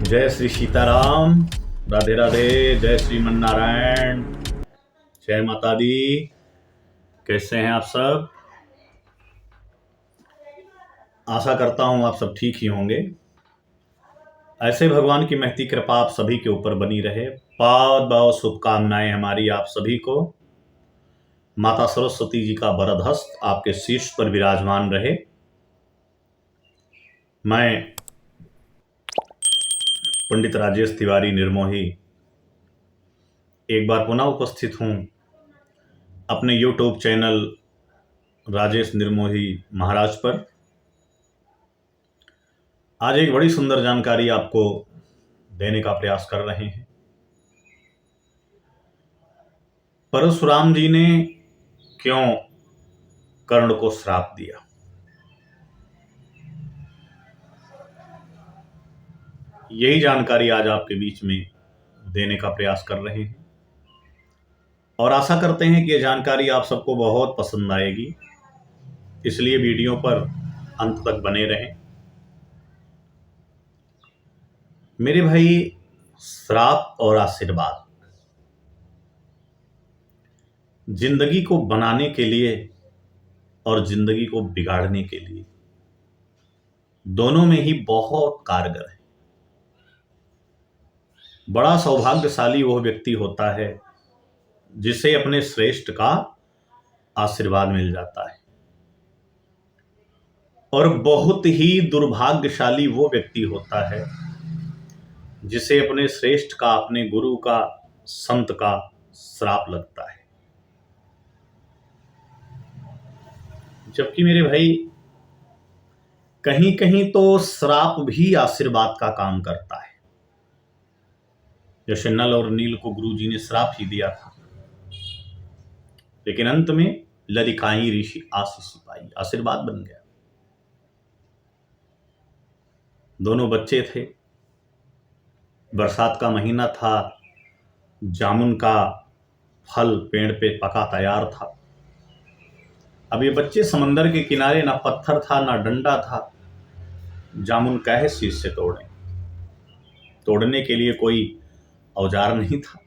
जय श्री सीताराम। राधे राधे। जय श्रीमन नारायण। जय माता दी। कैसे हैं आप सब? आशा करता हूं आप सब ठीक ही होंगे। ऐसे भगवान की महती कृपा आप सभी के ऊपर बनी रहे। बहुत बहुत शुभकामनाएं हमारी आप सभी को। माता सरस्वती जी का वरद हस्त आपके शीर्ष पर विराजमान रहे। मैं पंडित राजेश तिवारी निर्मोही एक बार पुनः उपस्थित हूं अपने YouTube चैनल राजेश निर्मोही महाराज पर। आज एक बड़ी सुंदर जानकारी आपको देने का प्रयास कर रहे हैं। परशुराम जी ने क्यों कर्ण को श्राप दिया? यही जानकारी आज आपके बीच में देने का प्रयास कर रहे हैं और आशा करते हैं कि यह जानकारी आप सबको बहुत पसंद आएगी, इसलिए वीडियो पर अंत तक बने रहें। मेरे भाई, श्राप और आशीर्वाद जिंदगी को बनाने के लिए और जिंदगी को बिगाड़ने के लिए दोनों में ही बहुत कारगर है। बड़ा सौभाग्यशाली वह व्यक्ति होता है जिसे अपने श्रेष्ठ का आशीर्वाद मिल जाता है, और बहुत ही दुर्भाग्यशाली वो व्यक्ति होता है जिसे अपने श्रेष्ठ का, अपने गुरु का, संत का श्राप लगता है। जबकि मेरे भाई, कहीं कहीं तो श्राप भी आशीर्वाद का काम करता है। जैसे नल और नील को गुरु जी ने श्राप ही दिया था, लेकिन अंत में ललिकाई ऋषि आशीष पाई, आशीर्वाद बन गया। दोनों बच्चे थे, बरसात का महीना था, जामुन का फल पेड़ पे पका तैयार था। अब ये बच्चे समंदर के किनारे, ना पत्थर था ना डंडा था, जामुन कैसे शीश से तोड़ें? तोड़ने के लिए कोई औजार नहीं था।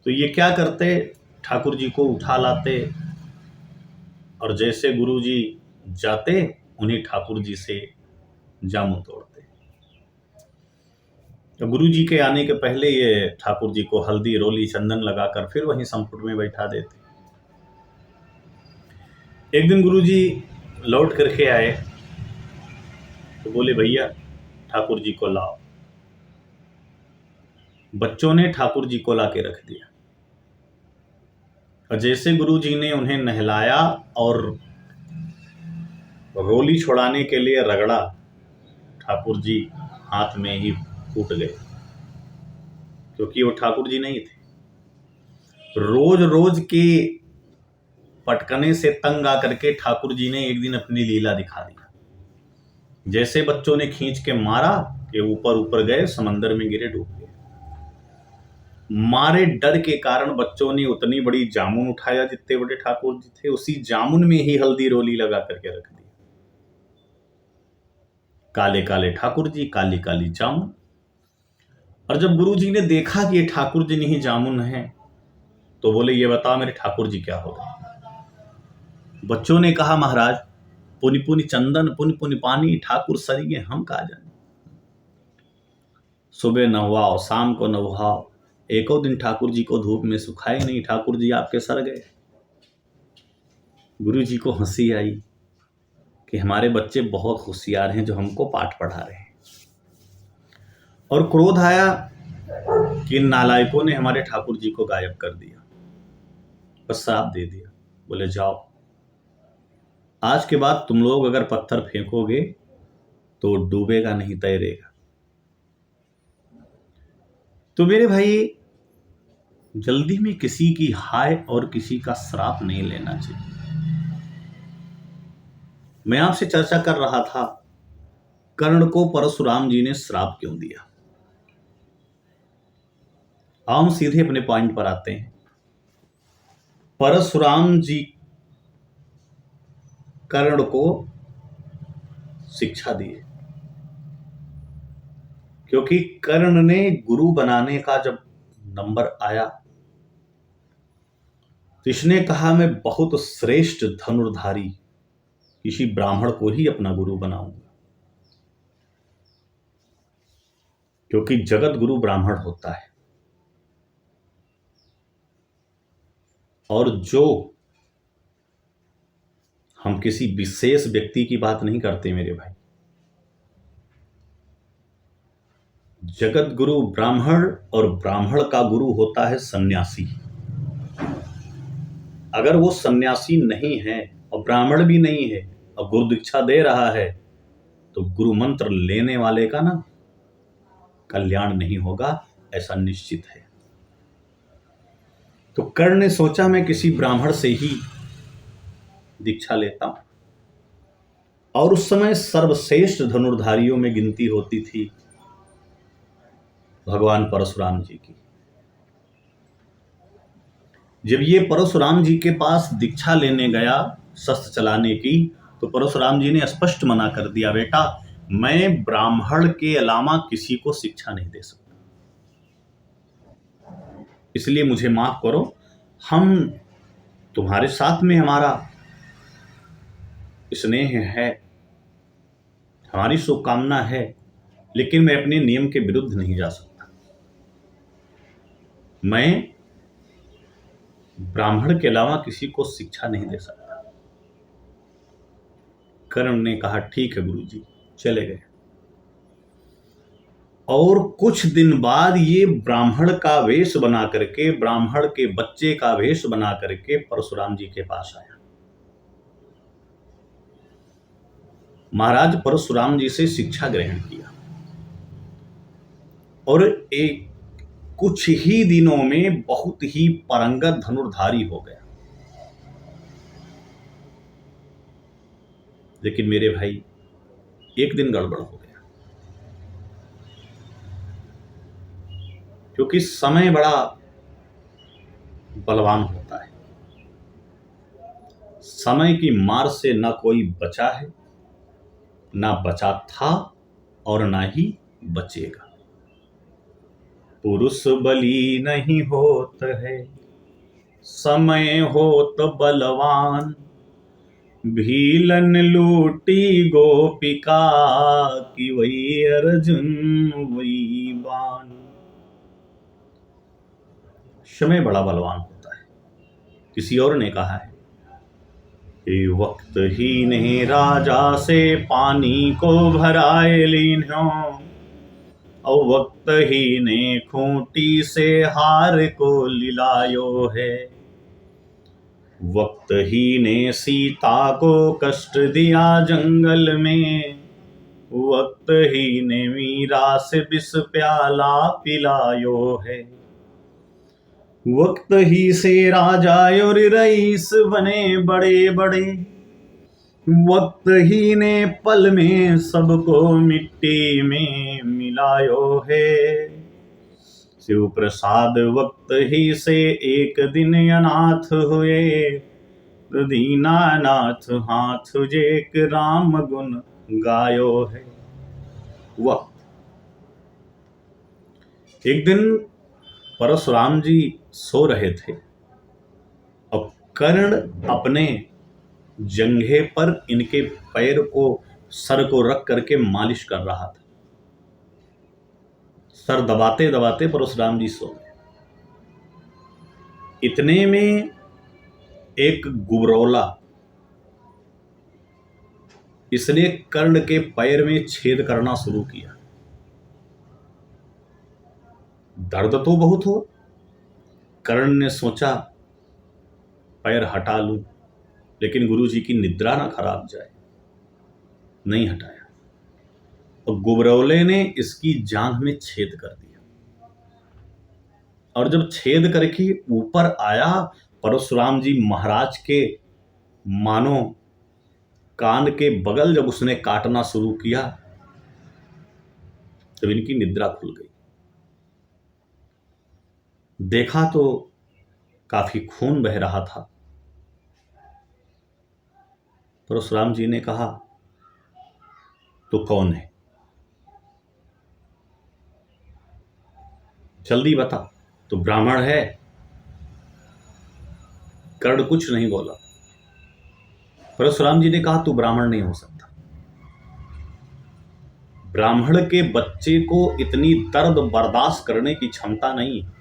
तो ये क्या करते, ठाकुर जी को उठा लाते और जैसे गुरु जी जाते उन्हीं ठाकुर जी से जामुन तोड़ते। तो गुरु जी के आने के पहले ये ठाकुर जी को हल्दी रोली चंदन लगाकर फिर वहीं संपुट में बैठा देते। एक दिन गुरु जी लौट करके आए तो बोले, भैया ठाकुर जी को लाओ। बच्चों ने ठाकुर जी को ला के रख दिया और जैसे गुरु जी ने उन्हें नहलाया और रोली छुड़ाने के लिए रगड़ा, ठाकुर जी हाथ में ही फूट गए, क्योंकि वो ठाकुर जी नहीं थे। रोज रोज के पटकने से तंग आकर के ठाकुर जी ने एक दिन अपनी लीला दिखा दी। जैसे बच्चों ने खींच के मारा कि ऊपर ऊपर गए, समंदर में गिरे, डूब गए। मारे डर के कारण बच्चों ने उतनी बड़ी जामुन उठाया जितने बड़े ठाकुर जी थे, उसी जामुन में ही हल्दी रोली लगा करके रख दी। काले काले ठाकुर जी, काली काली जामुन। और जब गुरु जी ने देखा कि ये ठाकुर जी नहीं जामुन है, तो बोले, ये बता मेरे ठाकुर जी क्या हो गए? बच्चों ने कहा, महाराज पुनि पुनि चंदन पुनि पुनि पानी, ठाकुर सरिये हम का जाने। सुबह नहवाओ शाम को नहवाओ, एको दिन ठाकुर जी को धूप में सुखाए नहीं, ठाकुर जी आपके सर गए। गुरु जी को हंसी आई कि हमारे बच्चे बहुत होशियार हैं जो हमको पाठ पढ़ा रहे हैं, और क्रोध आया कि इन नालायकों ने हमारे ठाकुर जी को गायब कर दिया, बस श्राप दे दिया। बोले, जाओ, आज के बाद तुम लोग अगर पत्थर फेंकोगे तो डूबेगा नहीं, तैरेगा। तो मेरे भाई, जल्दी में किसी की हाय और किसी का श्राप नहीं लेना चाहिए। मैं आपसे चर्चा कर रहा था, कर्ण को परशुराम जी ने श्राप क्यों दिया। हम सीधे अपने पॉइंट पर आते हैं। परशुराम जी कर्ण को शिक्षा दिए, क्योंकि कर्ण ने गुरु बनाने का जब नंबर आया तो इसने कहा मैं बहुत श्रेष्ठ धनुर्धारी किसी ब्राह्मण को ही अपना गुरु बनाऊंगा, क्योंकि जगत गुरु ब्राह्मण होता है। और जो हम किसी विशेष व्यक्ति की बात नहीं करते मेरे भाई, जगत गुरु ब्राह्मण और ब्राह्मण का गुरु होता है सन्यासी। अगर वो सन्यासी नहीं है और ब्राह्मण भी नहीं है और गुरु दीक्षा दे रहा है तो गुरु मंत्र लेने वाले का ना कल्याण नहीं होगा, ऐसा निश्चित है। तो कर्ण ने सोचा मैं किसी ब्राह्मण से ही दीक्षा लेता हूं। और उस समय सर्वश्रेष्ठ धनुर्धारियों में गिनती होती थी भगवान परशुराम जी की। जब ये परशुराम जी के पास दीक्षा लेने गया शस्त्र चलाने की, तो परशुराम जी ने स्पष्ट मना कर दिया, बेटा मैं ब्राह्मण के अलावा किसी को शिक्षा नहीं दे सकता, इसलिए मुझे माफ करो। हम तुम्हारे साथ में हमारा स्नेह है, हमारी शुभकामना है, लेकिन मैं अपने नियम के विरुद्ध नहीं जा सकता। मैं ब्राह्मण के अलावा किसी को शिक्षा नहीं दे सकता। कर्ण ने कहा ठीक है गुरुजी, चले गए। और कुछ दिन बाद ये ब्राह्मण का वेश बना करके, ब्राह्मण के बच्चे का वेश बना करके परशुराम जी के पास आया। महाराज परशुराम जी से शिक्षा ग्रहण किया और एक कुछ ही दिनों में बहुत ही पारंगत धनुर्धारी हो गया। लेकिन मेरे भाई एक दिन गड़बड़ हो गया, क्योंकि समय बड़ा बलवान होता है। समय की मार से ना कोई बचा है, ना बचा था और ना ही बचेगा। पुरुष बली नहीं होत है, समय होत बलवान। भीलन लूटी गोपिका की वही अर्जुन वही बान। समय बड़ा बलवान होता है। किसी और ने कहा है कि वक्त ही ने राजा से पानी को भराए लीन्हो, और वक्त ही ने खूंटी से हार को लिलायो है। वक्त ही ने सीता को कष्ट दिया जंगल में, वक्त ही ने मीरा से विष प्याला पिलायो है। वक्त ही से राजा और रईस बने बड़े बड़े, वक्त ही ने पल में सबको मिट्टी में मिलायो है। शिव प्रसाद वक्त ही से एक दिन अनाथ हुए, दीनानाथ हाथ जेक राम गुण गायो है। वक्त एक दिन परशुराम जी सो रहे थे और कर्ण अपने जंघे पर इनके पैर को, सर को रख करके मालिश कर रहा था। सर दबाते दबाते परशुराम जी सो गए। इतने में एक गुबरौला इसने कर्ण के पैर में छेद करना शुरू किया। दर्द तो बहुत हुआ। कर्ण ने सोचा पैर हटा लूं, लेकिन गुरुजी की निद्रा ना खराब जाए, नहीं हटाया और गुबरौले ने इसकी जांघ में छेद कर दिया। और जब छेद करके ऊपर आया, परशुराम जी महाराज के मानो कान के बगल जब उसने काटना शुरू किया, तब इनकी निद्रा खुल गई। देखा तो काफी खून बह रहा था। परशुराम जी ने कहा तो कौन है? जल्दी बता, तू ब्राह्मण है? कर्ण कुछ नहीं बोला। परशुराम जी ने कहा, तू ब्राह्मण नहीं हो सकता। ब्राह्मण के बच्चे को इतनी दर्द बर्दाश्त करने की क्षमता नहीं है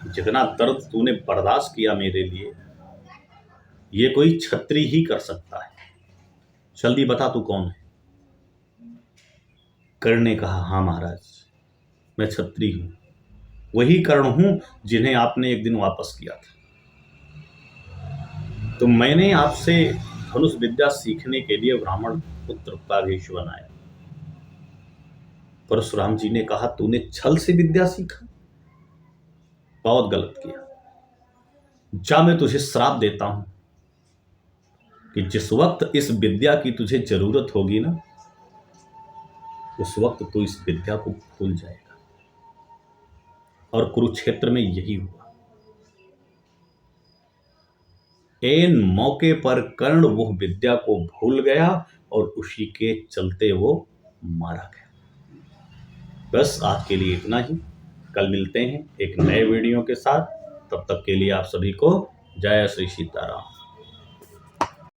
जितना दर्द तूने बर्दाश्त किया मेरे लिए, ये कोई क्षत्रिय ही कर सकता है। जल्दी बता, तू कौन है? कर्ण ने कहा, हाँ महाराज, मैं क्षत्रिय हूं, वही कर्ण हूं जिन्हें आपने एक दिन वापस किया था। तो मैंने आपसे धनुष विद्या सीखने के लिए ब्राह्मण पुत्र का वेश बनाया। परशुराम जी ने कहा, तूने छल से विद्या सीखा? बहुत गलत किया। जा, मैं तुझे श्राप देता हूं कि जिस वक्त इस विद्या की तुझे जरूरत होगी ना, उस वक्त तू इस विद्या को भूल जाएगा। और कुरुक्षेत्र में यही हुआ। एन मौके पर कर्ण वो विद्या को भूल गया और उसी के चलते वो मारा गया। बस आज के लिए इतना ही। कल मिलते हैं एक नए वीडियो के साथ। तब तक के लिए आप सभी को जय श्री सीताराम।